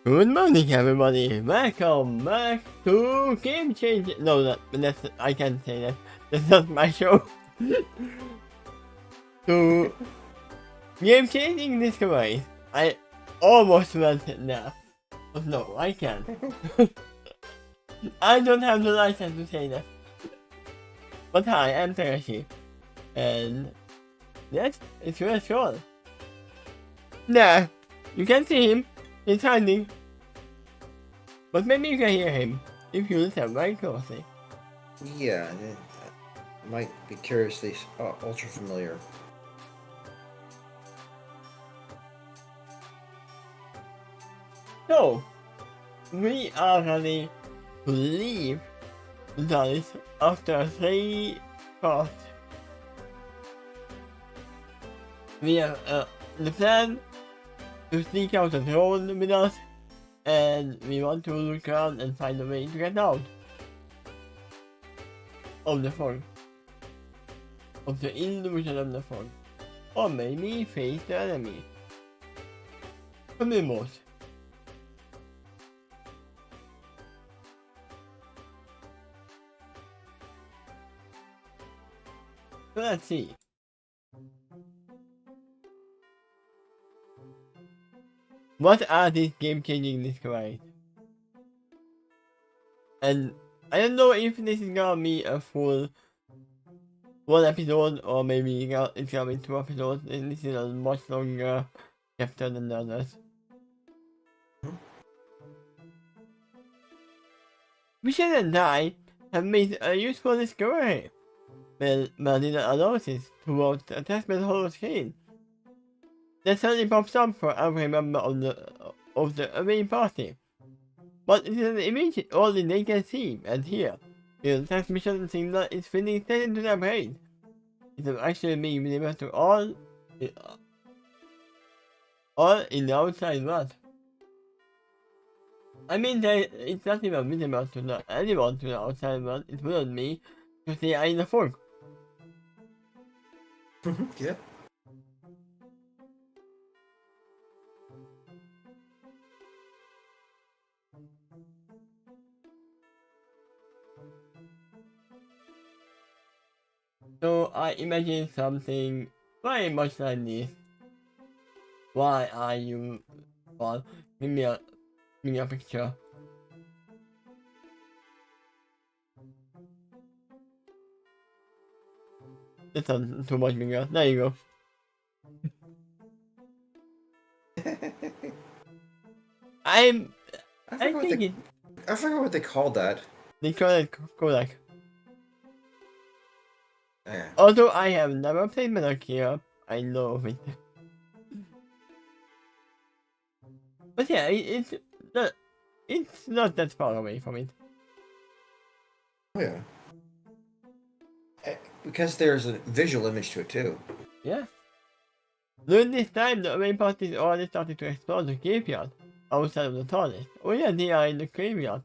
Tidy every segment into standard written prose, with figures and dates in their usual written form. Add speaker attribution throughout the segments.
Speaker 1: Good morning, everybody. Welcome back to Game Change. No, that's I can't say that. That's not my show. To Game Changing Discoveries. I almost went it now. But no, I can't. I don't have the license to say that. But hi, I'm Takashi. And yes, it's really cool. There, you can see him. He's hiding. But maybe you can hear him if you listen very closely.
Speaker 2: Yeah, it might be curiously ultra familiar.
Speaker 1: So, we are ready to leave the TARDIS after 3 parts. We have the plan to sneak out the throne with us, and we want to look around and find a way to get out of the fog, of the illusion of the fog, or maybe face the enemy. From the most. So let's see. What are these game-changing discoveries? And I don't know if this is gonna be a full 1 episode or maybe it's gonna be 2 episodes, and this is a much longer chapter than the others. Vision and I have made a useful discovery. Well, but I didn't announce it throughout the attachment hollow screen. That suddenly pops up for every member of the away party. But it is an image only they can see and hear. The transmission signal is feeding straight into their brain. It will actually be delivered to all in the outside world. I mean, it's not even visible to anyone to the outside world. It wouldn't be to see in the fog.
Speaker 2: Yeah.
Speaker 1: So I imagine something very much like this. Why are you? Well, give me a picture. That's not too much bigger. There you go. I think
Speaker 2: I forgot what they called that.
Speaker 1: they call it Kodak.
Speaker 2: Yeah.
Speaker 1: Although I have never played Metal Gear, I know of it. But yeah, it's not that far away from it.
Speaker 2: Oh, yeah. Because there's a visual image to it too.
Speaker 1: Yeah. During this time, the main parties already started to explore the graveyard outside of the TARDIS. Oh yeah, they are in the graveyard.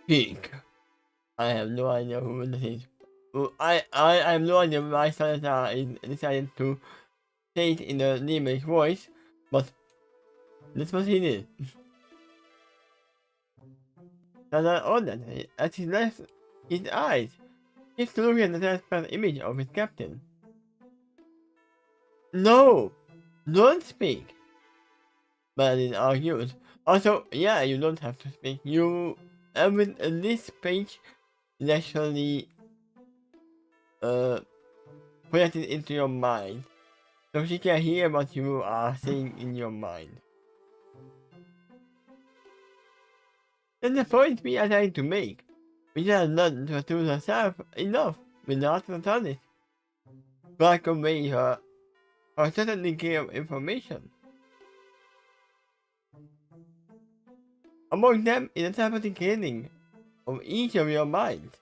Speaker 1: Pig. I have no idea who this is. I have no idea why Salazar decided to say it in a Nemec voice, but that's what he did. Salazar ordered as he left his eyes. He's looking at the transparent image of his captain. No! Don't speak! Balin argued. Also, yeah, you don't have to speak. With this page is actually projected into your mind. So she can hear what you are saying in your mind. That's the point we are trying to make. We just learned to do herself enough without the TARDIS. Back away her certainly gave information. Among them is the telepathic healing of each of your minds.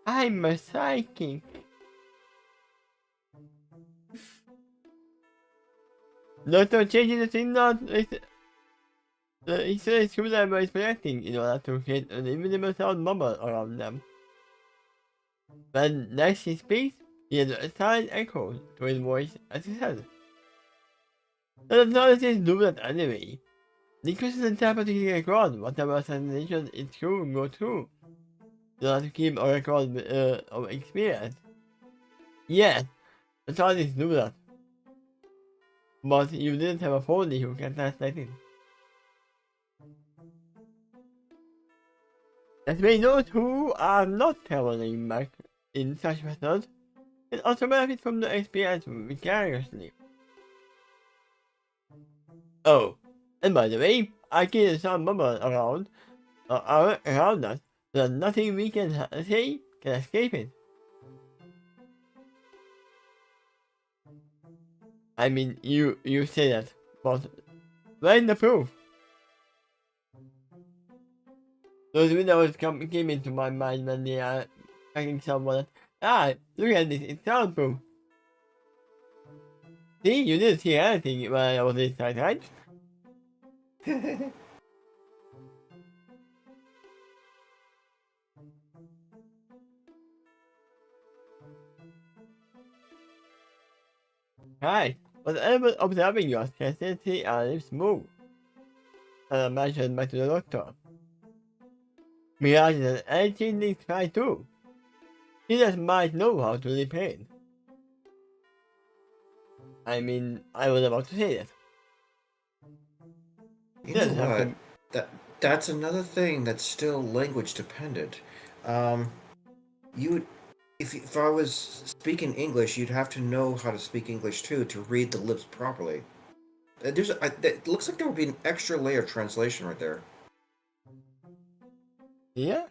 Speaker 1: I'm a psychic. Doctor changing the signal he says screwdriver is projecting in order to create an invisible sound bubble around them. When next he speaks, He had a silent echo to his voice as he said, "The authorities do that anyway. The question is interpreting a record, whatever assassination is true, go through. You have to keep a record of experience. Yes, the authorities do that. But you didn't have a phone who can translate it. That way those who are not traveling back in such methods can also benefit from the experience vicariously. Oh, and by the way, I created some bubble around us so that nothing we can say can escape it. I mean, you say that, but where's the proof? Those windows came into my mind when they are tracking someone. Look at this, it's soundproof. See, you didn't see anything when I was inside, right? Right, was anyone observing yours can still see our lips move. And I mentioned back to the doctor. Mirage is an anything try too. He just might know how to repair. I mean, I was about to say that.
Speaker 2: You know what? That's another thing that's still language dependent. You would, if I was speaking English, you'd have to know how to speak English too to read the lips properly. It looks like there would be an extra layer of translation right there.
Speaker 1: Yeah.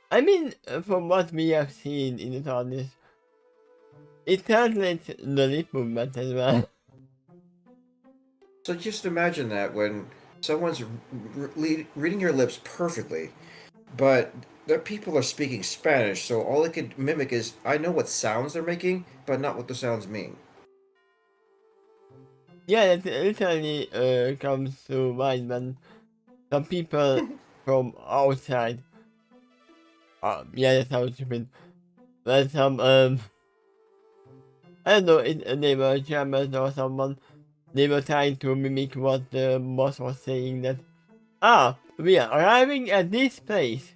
Speaker 1: I mean, from what we have seen in the TARDIS, it translates the lip movement as well.
Speaker 2: So just imagine that when someone's reading your lips perfectly, but their people are speaking Spanish, so all they could mimic is I know what sounds they're making, but not what the sounds mean.
Speaker 1: Yeah, it literally comes to mind when some people from outside, yeah, that sounds stupid, when some, I don't know, they were Germans or someone, they were trying to mimic what the boss was saying that, we are arriving at this place.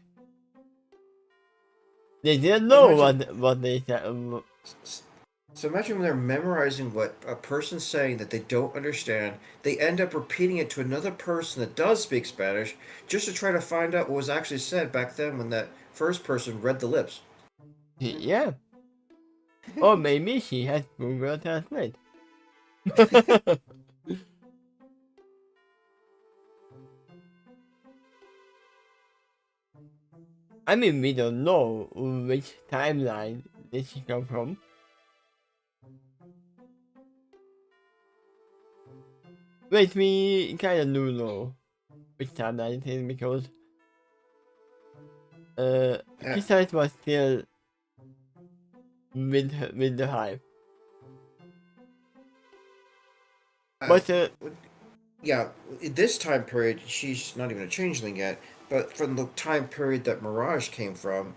Speaker 1: They didn't know what they said.
Speaker 2: So imagine when they're memorizing what a person's saying that they don't understand, they end up repeating it to another person that does speak Spanish just to try to find out what was actually said back then when that first person read the lips.
Speaker 1: Yeah. Or maybe she has Google Translate. I mean, we don't know which timeline did she come from. Wait, we kind of do know which timeline it is because Chrysalis was still with the Hive. But
Speaker 2: yeah, in this time period, she's not even a changeling yet. But from the time period that Mirage came from,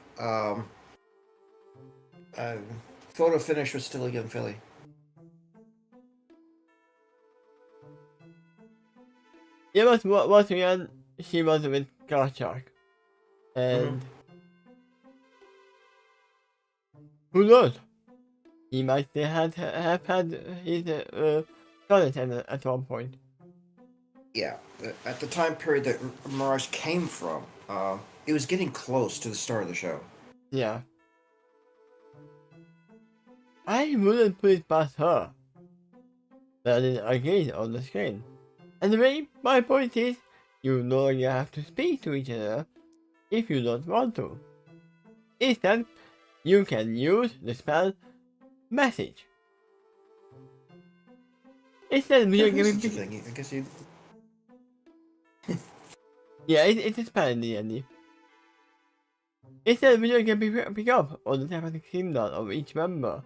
Speaker 2: photo finish was still a young filly.
Speaker 1: it was when she was with Karchak. And who knows? He might have had his college at one point.
Speaker 2: Yeah, at the time period that Mirage came from, it was getting close to the start of the show.
Speaker 1: Yeah. I wouldn't put it past her. That is again on the screen. Anyway, my point is, you no longer have to speak to each other if you don't want to. Instead, you can use the spell message. Instead, we are giving
Speaker 2: thing. I guess you.
Speaker 1: yeah, it's a spell in the end. Instead, we can pick up on the telepathic signal of each member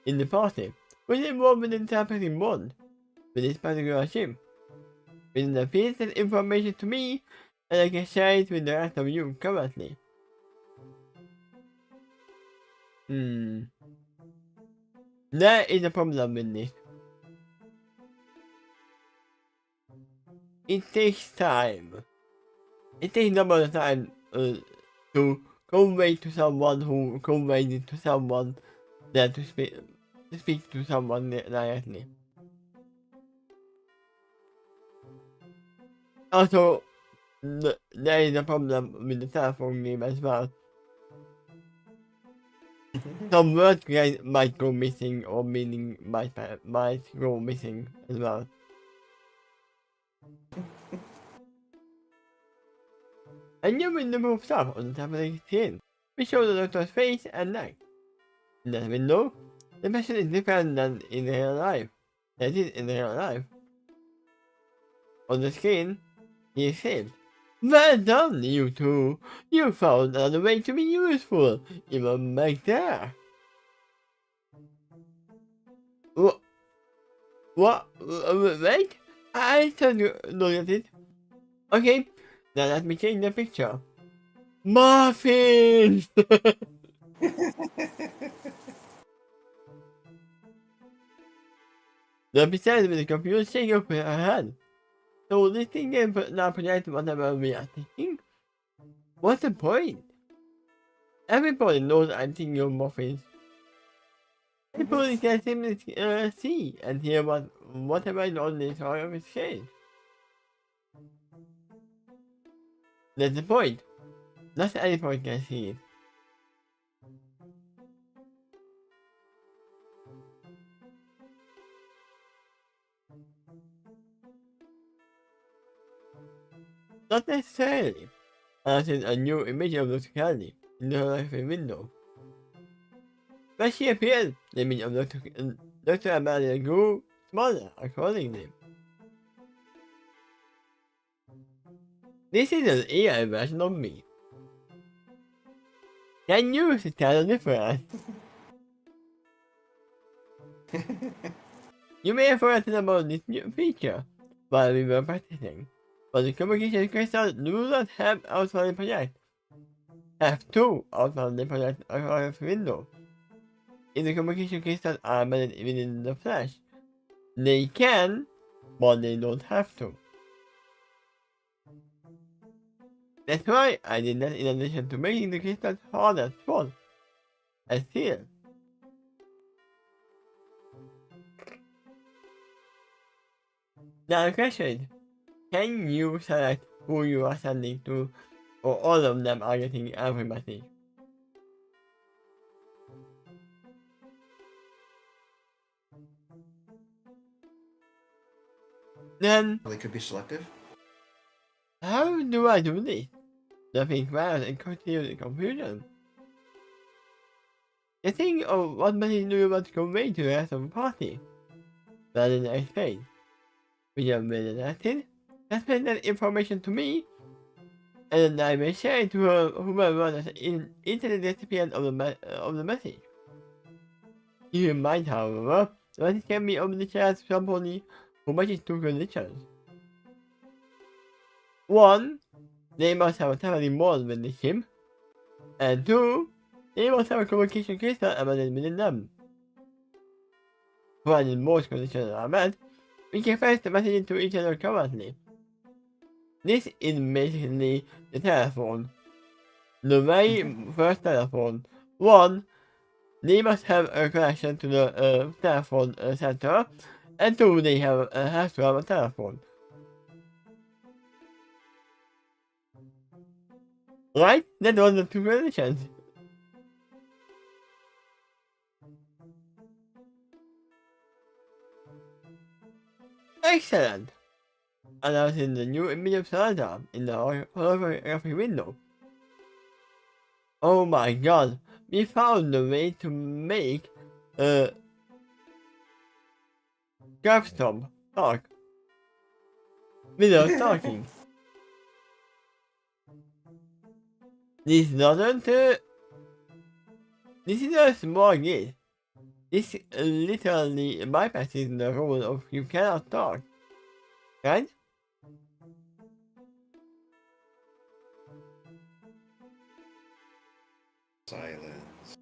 Speaker 1: in the party, which is involved with the telepathic bond with this particular ship. With the feeds that information to me, and I can share it with the rest of you currently. That is a problem with this. It takes time. It takes a lot of time to convey to someone who conveys it to someone that to speak to someone directly. Also, there is a problem with the telephone game as well. Some words might go missing or meaning might go missing as well. A new window moves up on the top of the screen. We show the doctor's face and neck. In that window, the patient is different than in real life. That is in real life. On the screen, he is saved. Well done, you two! You found another way to be useful, even back there. What? Wait? I thought you looked at it. Okay, now let me change the picture. Muffin! The beside with the computer shaking up her head. So this thing can now project whatever we are thinking? What's the point? Everybody knows I'm thinking of muffins. People can simply see and hear whatever is on this side of his face. That's the point. Not anybody can see it. Not necessarily. As in a new image of Dr. Kelly in the horizon window. When she appeared, the image of Dr. Amalia grew smaller accordingly. This is an AI version of me. Can you tell the difference? You may have forgotten about this new feature while we were practicing, but the communication crystal do not have outside project. Have two outside project across the window. If the communication crystals are embedded within the flash, they can, but they don't have to. That's why I did that in addition to making the crystals harder to swallow and seal. Now the question is, can you select who you are sending to, or all of them are getting every message? Then,
Speaker 2: They could be selective.
Speaker 1: how do I do this? Nothing fast and continuous confusion. You think of what message do you want to convey to the rest of the party, rather than explain. When you have been elected, explain that information to me, and then I may share it to whoever is into the recipient of the message. Keep in mind, however, the message can be only shared to somebody who matches two conditions. 1. They must have a family bond with the ship, and 2. They must have a communication crystal embedded within them. Provided most conditions are met, we can pass the message to each other currently. This is basically the telephone. The very first telephone. 1. They must have a connection to the telephone center, and 2. They have to have a telephone. Right? That was the two conditions. Excellent! Announcing the new image of Santa in the holographic window. Oh my god, we found a way to make GameStop talk without talking. This doesn't this is a small gate. This literally bypasses the rule of you cannot talk. Right?
Speaker 2: Silence.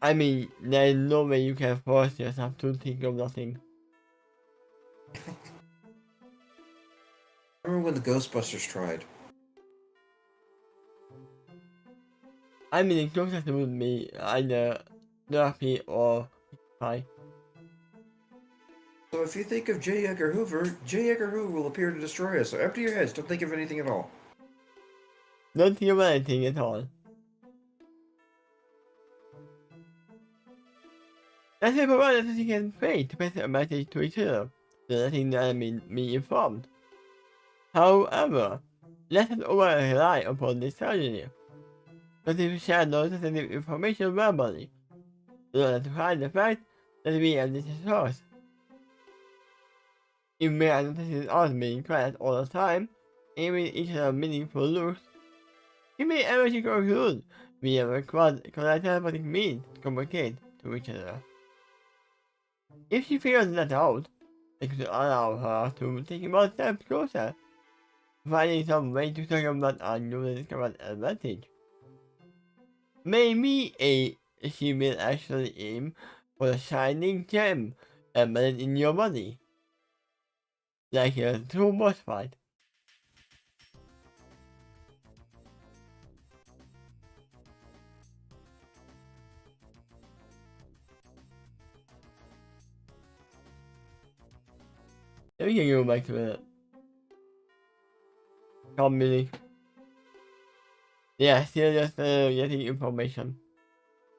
Speaker 1: I mean, there's no way you can force yourself to think of nothing.
Speaker 2: I remember when the Ghostbusters tried.
Speaker 1: I mean, the closest would be either therapy or pie.
Speaker 2: So if you think of J. Edgar Hoover, J. Edgar Hoover will appear to destroy us. So empty your heads. Don't think of anything at all.
Speaker 1: Don't think of anything at all. Let's say provided that you can pray to pass a message to each other, so letting the enemy be informed. However, let us over rely upon this strategy. But if we share no sensitive information verbally, in order to hide the fact that we are this source. If we are noticing us being quiet all the time, giving each other meaningful looks, we may ever conclude we have a correct telepathic means to communicate to each other. If she figures that out, it could allow her to take one step closer, finding some way to circumvent our newly discovered advantage. Maybe she will actually aim for a shining gem embedded in your body, like a true boss fight. We can go back to the community. Yeah, still just getting information.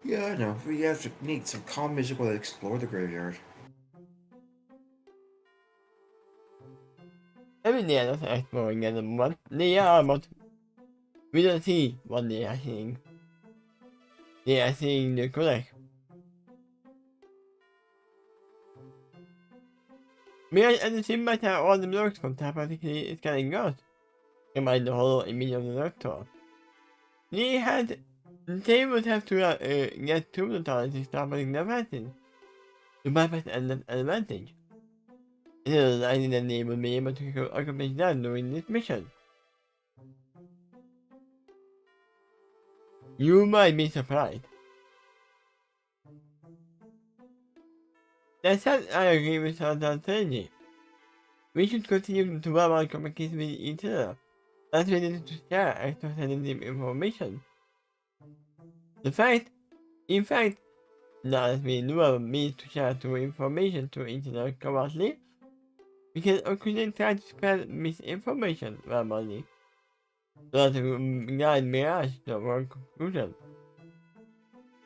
Speaker 2: Yeah, I know. We have to need some calm music while they explore the graveyard.
Speaker 1: I mean, they are not exploring at the moment. They are, but we don't see what they are seeing. They are seeing the correct. Because at the same time, all the blocks from telepathy is getting out. Combine the whole image of the doctor. They would have to get to the TARDIS to start putting their vaccine to bypass an advantage. It is likely that they will be able to accomplish that during this mission. You might be surprised. That said, I agree with her strategy. We should continue to verbal communicate with each other, as we need to share extra sensitive information. In fact, now that we do have a means to share true information to each other correctly, we can occasionally try to spread misinformation verbally, so that we guide Mirage to a wrong conclusion.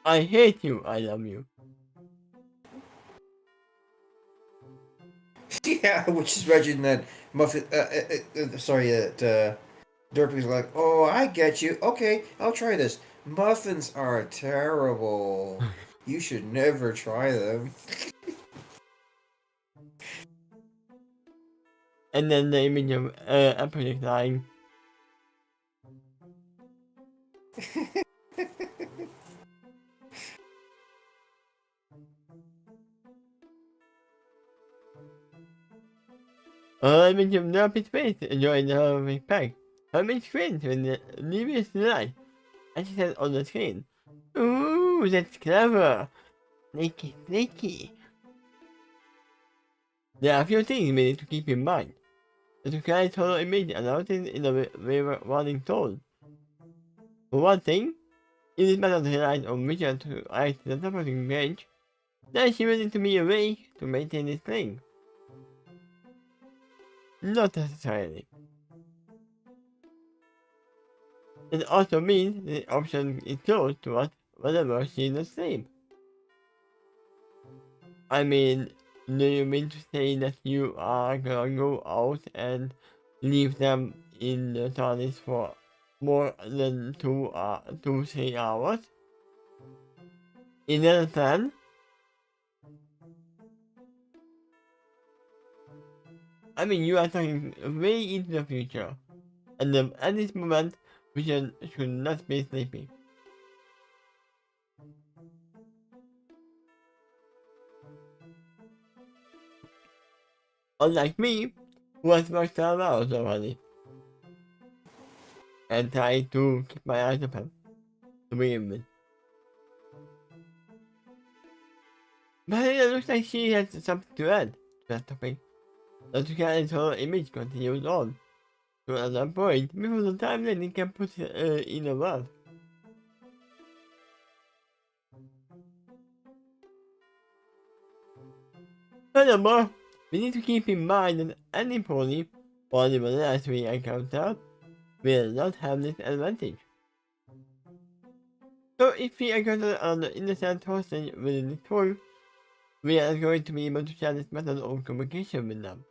Speaker 1: I hate you, I love you.
Speaker 2: Yeah, which is imagine that Muffin. Derpy's like, oh, I get you. Okay, I'll try this. Muffins are terrible. You should never try them.
Speaker 1: And then the image of a project lying. Image of Nerpy's face enjoying the horrific pack. Her image screens with the devious light, as she said on the screen. Ooh, that's clever. Sneaky, sneaky. There are a few things we need to keep in mind. The correct total image announcing in a very warning tone. For one thing, it is better to rely on vision to act the supporting range. There is really to be a way to maintain this thing. Not necessarily. It also means the option is closed to us whenever she is asleep. I mean, do you mean to say that you are gonna go out and leave them in the TARDIS for more than 3 hours? Is that a plan? I mean, you are talking way into the future, and at this moment, we should not be sleeping. Unlike me, who has worked 12 hours already, and try to keep my eyes open to begin with. But it looks like she has something to add to that topic. Not to carry her image continues on to another point before the timeline can put in a world. Furthermore, we need to keep in mind that any pony or anyone else we encounter will not have this advantage. So if we encounter an innocent person within this tool, we are going to be able to share this method of communication with them.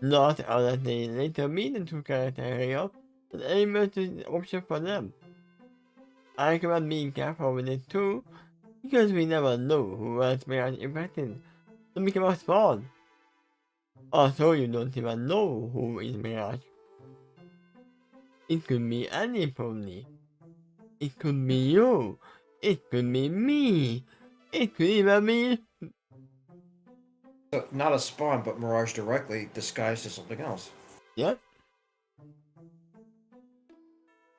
Speaker 1: Not unless they later meet the true character hero, but any emergency option for them. I recommend being careful with it too, because we never know who else may have infected to become a spawn. Also, you don't even know who is Mirage. It could be any pony. It could be you. It could be me. It could even be...
Speaker 2: So not a spawn, but Mirage directly disguised as something else.
Speaker 1: Yep.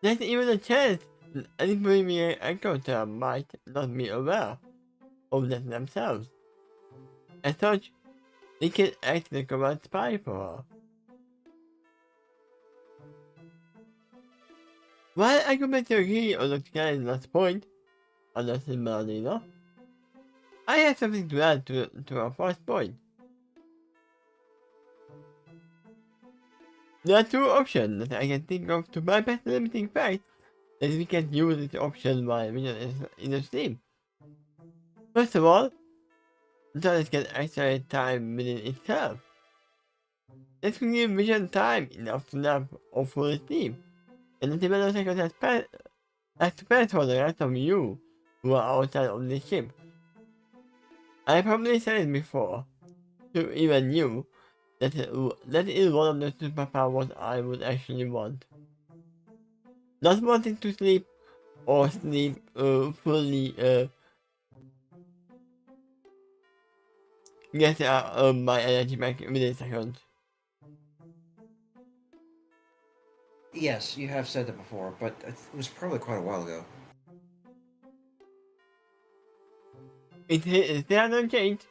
Speaker 1: There's even a chance that anybody we encounter might not be aware of that themselves. As such, they can act like a spy for her. While I completely agree on the guy's last point, on the similar, I have something to add to our first point. There are two options that I can think of to bypass the limiting fact that we can use this option while Vision is in the stream. First of all, TARDIS can accelerate time within itself. This can give Vision time enough to nap or fall asleep, and the development has to pass for the rest of you who are outside of the ship. I probably said it before, to even you, that is one of the superpowers I would actually want. Not wanting to sleep or sleep fully get my energy back within seconds.
Speaker 2: Yes, you have said that before, but it was probably quite a while ago.
Speaker 1: It still hasn't changed.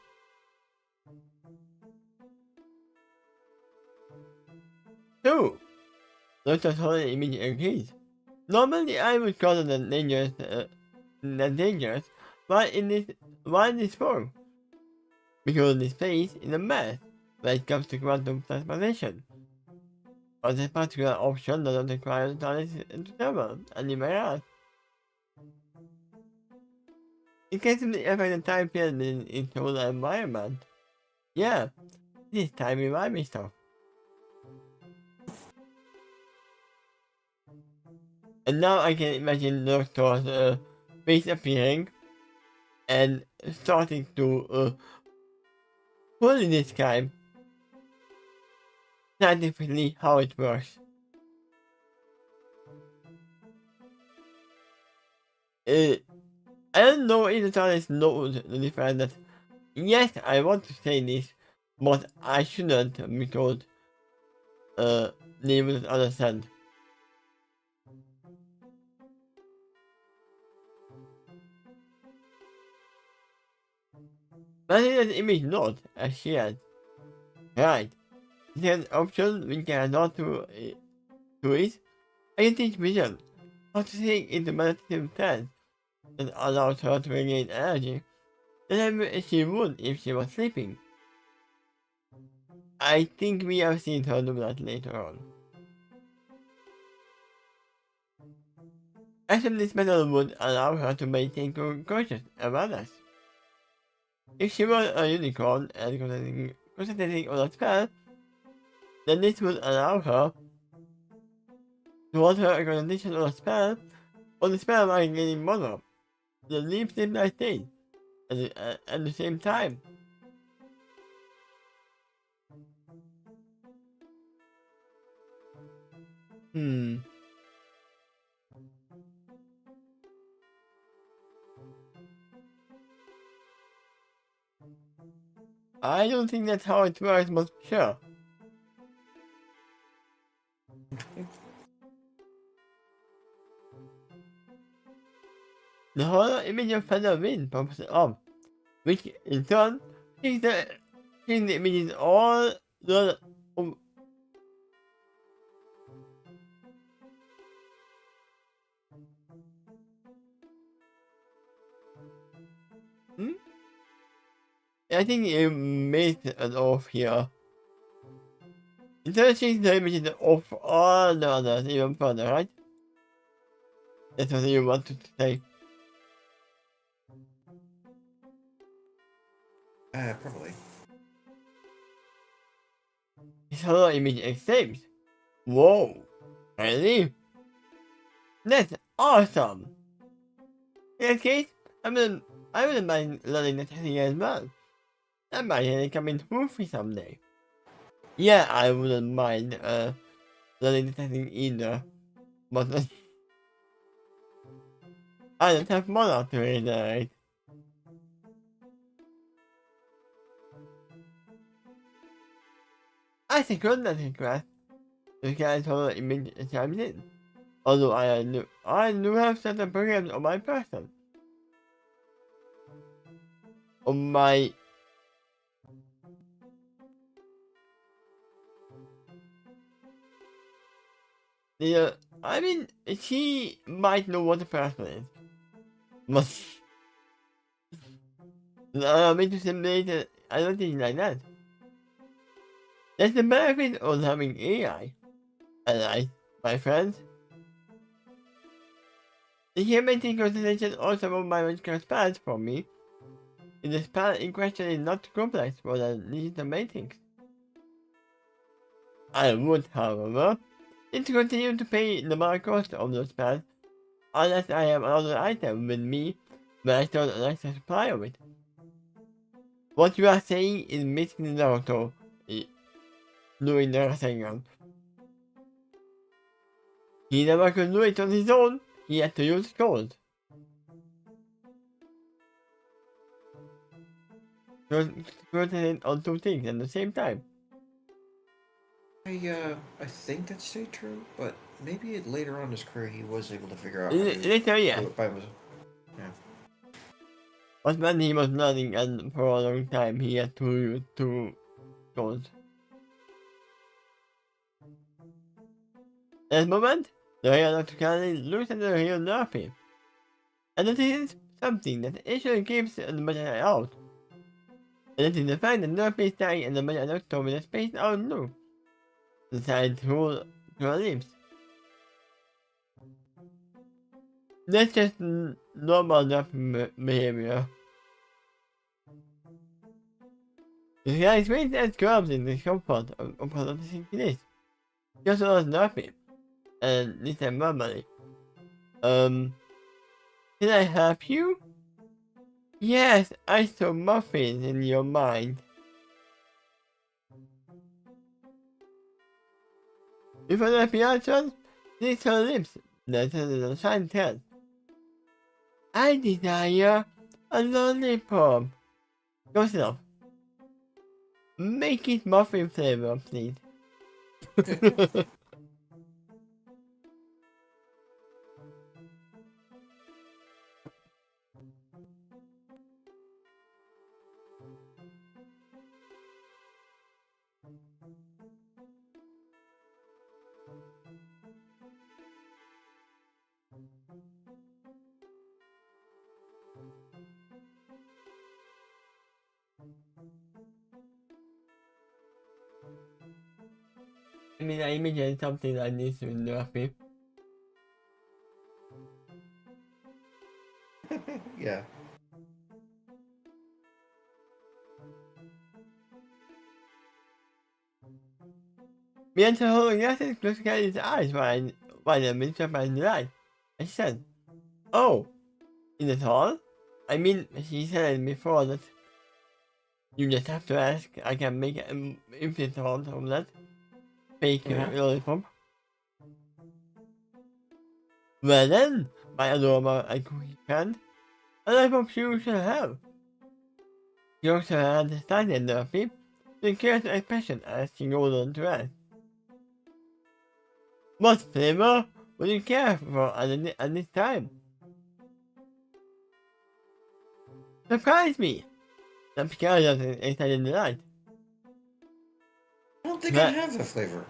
Speaker 1: So, not just only immediate increase. Normally I would call it dangerous, but in this form. Because this space is a mess when it comes to quantum transportation. But this particular option doesn't require the TARDIS to travel anywhere else. It can simply affect the time period in its whole environment. Yeah, this time remind me stuff. And now I can imagine Doctor's face appearing and starting to fully describe scientifically how it works. I don't know if the TARDIS knows the difference that, yes, I want to say this, but I shouldn't because they will understand. But it is image not as shared. Right. There's an option we can add to it. I can teach Vision how to think in the meditative sense that allows her to regain energy than she would if she was sleeping. I think we have seen her do that later on. Actually, this method would allow her to maintain conscious awareness. If she were a unicorn and concentrating on a spell, then this would allow her to hold her concentration on a spell, or the spell while gaining mana, the leap similar state, at the same time. I don't think that's how it works, but sure. The whole image of Feather Wind pops up, which in turn takes the images all the hmm? I think you made an off here. Instead of changing the images of all the others even further, right? That's what you want to say.
Speaker 2: Probably.
Speaker 1: His hollow image escapes. Whoa! Really? That's awesome! In that case, I wouldn't mind learning the technique as well. I might have it come in handy someday. Yeah, I wouldn't mind learning the technique either. But I don't have mana to regenerate. I think goodness request to get hollow image chimes in. Although I do have certain programs on my person. On my I mean, she might know what a person is. But allow me to simulate it. I don't think like that. That's the benefit of having AI. Alright, my friends. The human take consideration also of my magical spells for me. The spell in question is not complex, but at least the main things. I would, however, need to continue to pay the mark cost of those spells unless I have another item with me when I store an extra supply of it. What you are saying is missing Naruto doing the Rasengan. He never could do it on his own, he had to use gold. Concentrate on two things at the same time.
Speaker 2: I think that stayed true, but maybe later on in his career he was able to figure out how to
Speaker 1: Later, yeah.
Speaker 2: do it by himself. Yeah.
Speaker 1: But when he was learning and for a long time he had to use two gold. At the moment, the real Dr. Kennedy looks at the real Nerfy. And it is something that actually keeps the budget out. And it is the fact that Nerfy is dying and the budget doctor with a space out loop. Decided to leaves. That's just normal Nerfy behavior. The guy is raised as grubs in the comfort of protecting this. Just as Nerfy. And listen verbally. Can I help you? Yes, I saw muffins in your mind. Before the answers, these her lips, the sign tells. I desire a lollipop. Close enough. Make it muffin flavor, please. I mean, I imagine something like this with Nerfy.
Speaker 2: Yeah.
Speaker 1: Mientras holding glasses, closing his eyes while the minister finds the light. I said, oh, in the hall? I mean, she said before that you just have to ask. I can make an infinite hall of that fake lollipop. Well then, my adorable cookie friend, a lollipop you shall have. She also had decided Nerfy with a curious expression as she goes on to ask. What flavor would you care for at this time? Surprise me! The pecan doesn't inside in the light.
Speaker 2: I don't think I
Speaker 1: Well,
Speaker 2: have that flavor.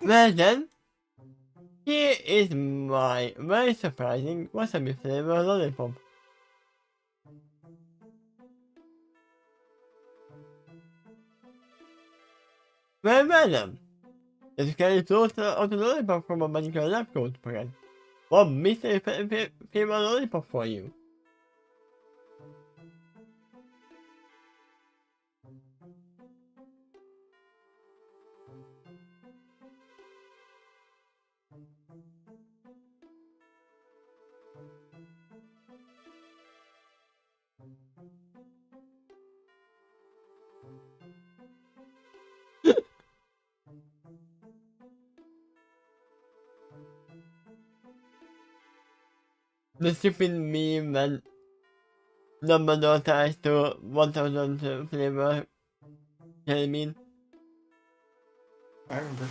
Speaker 1: well then, here is my very surprising wasabi flavor lollipop. Very random. The pecan flows of the lollipop from a particular lab coat brand. What mystery flavor lollipop for you? The stupid meme when Dumbledore ties to 1000 flavor Halloween.
Speaker 2: I remember.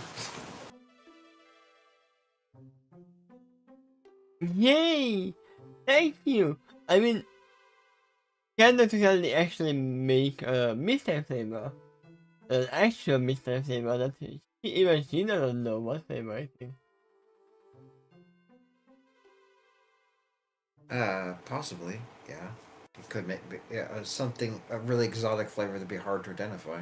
Speaker 1: Yay! Thank you! I mean, can't necessarily actually make a mystery flavor. An actual mystery flavor that even she doesn't know what flavor I think.
Speaker 2: Possibly. Yeah. It could make something a really exotic flavor that'd be hard to identify.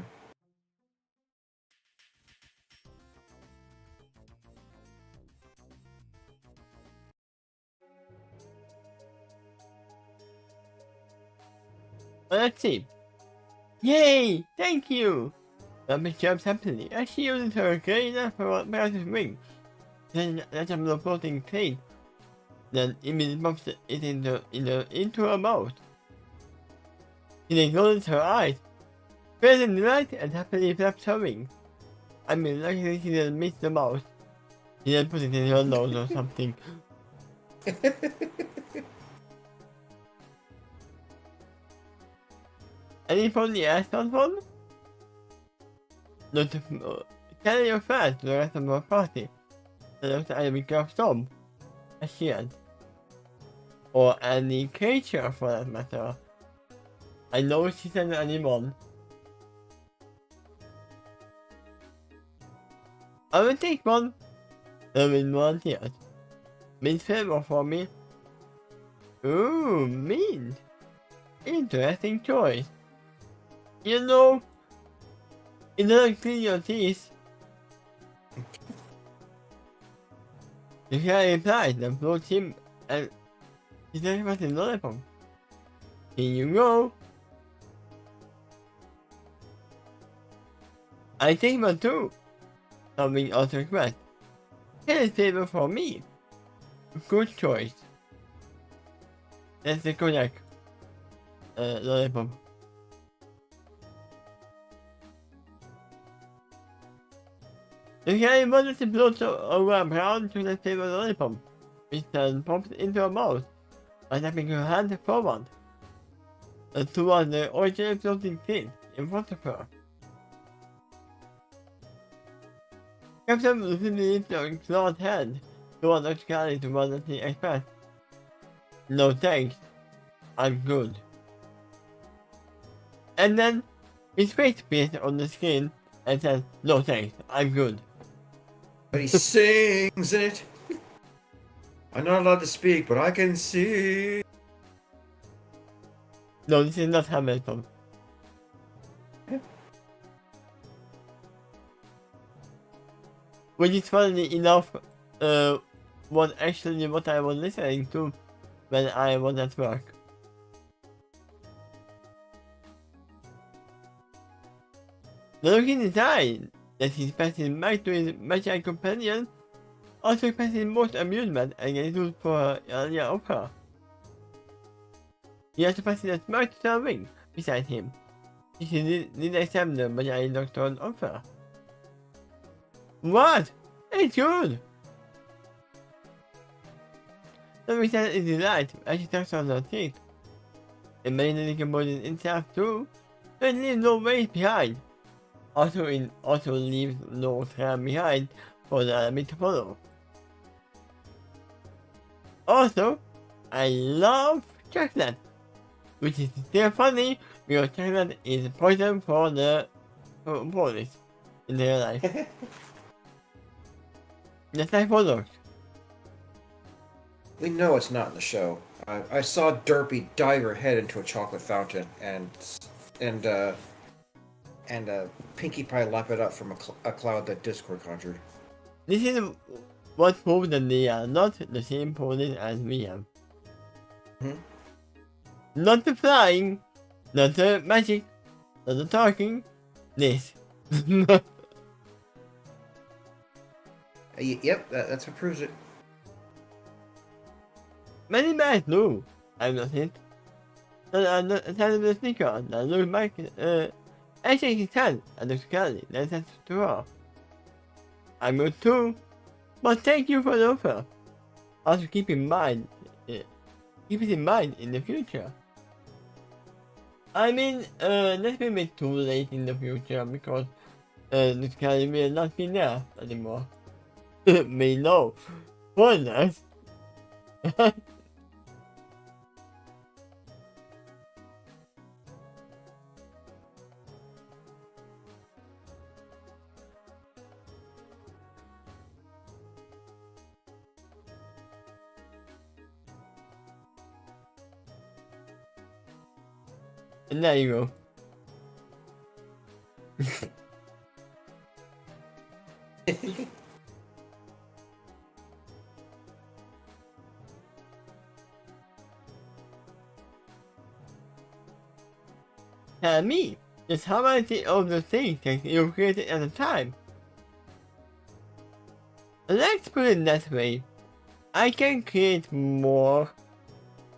Speaker 1: But let's see. Yay! Thank you! Rabbit jumps happily as she uses her great enough for Pegasus wing. Then lets up the floating plane. Then immediately bumps it into her mouth. She then closes her eyes, feels in delight and happily flaps her wings. I mean, luckily she didn't miss the mouse. She then puts it in her nose or something. Any from the astronaut one? Not to carry your fans to the rest of our party. The looks at a girl storm, as she had. Or any creature for that matter. I know she said anyone. I will take one. I will volunteer. Mint flavor for me. Ooh, mint. Interesting choice. You know, it doesn't clean your teeth. The guy replied and floats him and he said was in lollipop. Here you go. I take one too. Something also request. Here is flavor for me. Good choice. That's the correct lollipop. The guy wanted to blow over a brown chocolate flavored lollipop, which then popped into her mouth by tapping her hand forward towards the original floating tin in front of her. Captain lucidly lifted her clawed hand toward the sky to wonderfully express, "No thanks, I'm good." And then his face appeared on the screen and said, "No thanks, I'm good."
Speaker 2: But he sings in it. I'm not allowed to speak, but I can sing.
Speaker 1: No, this is not Hamilton. Which is funny enough, was actually what I was listening to when I was at work. The look in his eye that he's passing back to his magic companion also expresses most amusement and gratitude for her earlier offer. He also passes a smile to the ring beside him. She did accept the magic doctor's offer. What? It's good! The ring said in delight as she tucks on her teeth. It made the little boy itself too, so it leaves no waste behind. Also leaves no trail behind for the enemy to follow. Also, I love chocolate. which is still funny because chocolate is poison for the police in their life. Just like follows.
Speaker 2: We know it's not in the show. I saw Derpy dive her head into a chocolate fountain, and Pinkie Pie lap it up from a cloud that Discord conjured.
Speaker 1: This is what proves that they are not the same police as we are.
Speaker 2: Hmm?
Speaker 1: Not the flying, not the magic, not the talking, this.
Speaker 2: Yep, that's what proves it.
Speaker 1: Many guys do. I'm not it. I'm not a kind of the sneaker that looks like actually he can and looks scary. That's true. I'm good too. But thank you for the offer. Also keep in mind keep it in mind in the future. I mean, let's be a bit too late in the future because this guy will not be there anymore. May know. Foreigners. And there you go. Tell me, just how many of the things that you created at a time? Let's put it that way. I can create more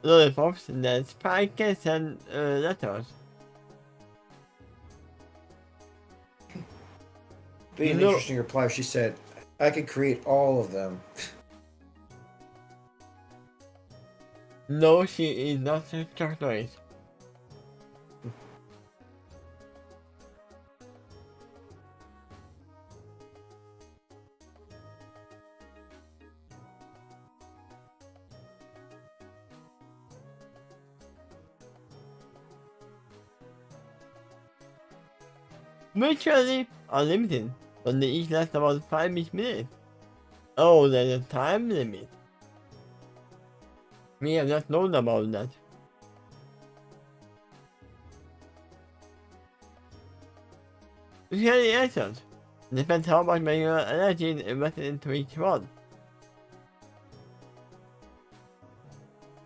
Speaker 1: lollipops than Spike and letters.
Speaker 2: Being an interesting reply, she said, I could create all of them.
Speaker 1: No, she is not a chocolate. Virtually unlimited, but they each last about 5 minutes. Oh, there's a time limit. We have not known about that. It's really excellent. Depends how much manual energy is invested into each one.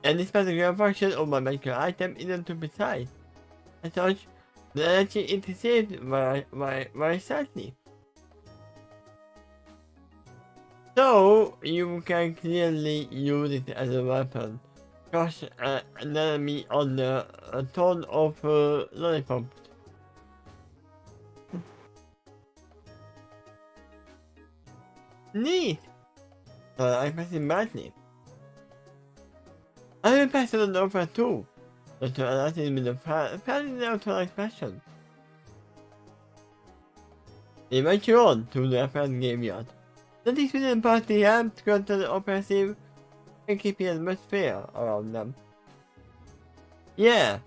Speaker 1: And this particular function of my medical item isn't too precise. As such, the energy is saved very slightly. So, you can clearly use it as a weapon. Crush an enemy on a ton of lollipops. Neat! I pressed it badly. I will pass it on over too. But to announce it with a fairly neutralized fashion. They went you on to the apparent graveyard. That is within part the amp to control the oppressive and keep the atmosphere around them. Yeah.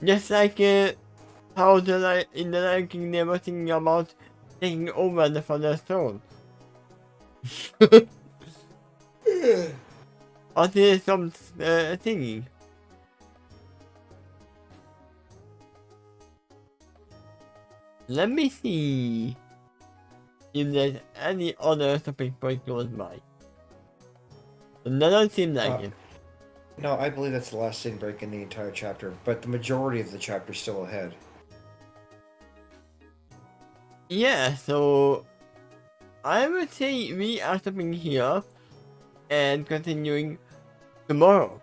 Speaker 1: Just like how in the Lion King they were thinking about taking over the Father's throne. Or there's some thingy. Let me see if there's any other topic point goes by. But that doesn't seem like it.
Speaker 2: No, I believe that's the last scene break in the entire chapter, but the majority of the chapter is still ahead.
Speaker 1: Yeah, so I would say we are stopping here and continuing tomorrow.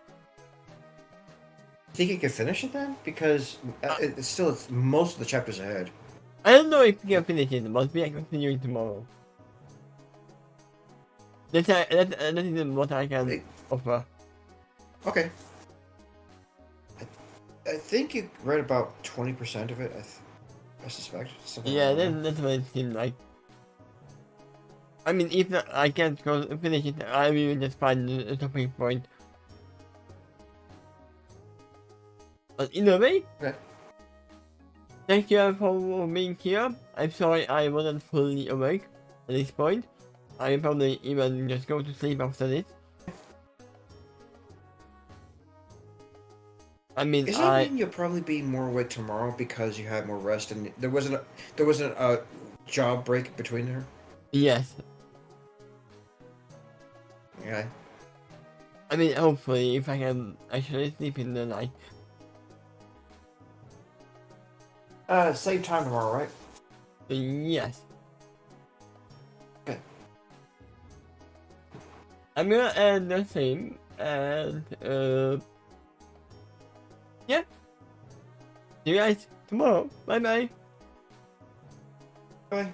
Speaker 2: Think you can finish it then? Because it's most of the chapters ahead.
Speaker 1: I don't know if we can finish it, but we are continuing tomorrow. That is what I can offer.
Speaker 2: Okay. I think you read about 20% of it, I suspect.
Speaker 1: Yeah, that's what it seemed like. I mean, if not, I can't go finish it, I will just find a stopping point. But either way,
Speaker 2: Okay.
Speaker 1: thank you for being here. I'm sorry I wasn't fully awake at this point. I will probably even just go to sleep after this. I mean,
Speaker 2: Does that mean you'll probably be more awake tomorrow because you had more rest and there wasn't a job break between there?
Speaker 1: yes.
Speaker 2: Yeah.
Speaker 1: I mean, hopefully, if I can actually sleep in the night.
Speaker 2: Same time tomorrow, right?
Speaker 1: Yes.
Speaker 2: Okay.
Speaker 1: I'm gonna end the same, and, yeah. See you guys tomorrow. Bye bye.
Speaker 2: Bye.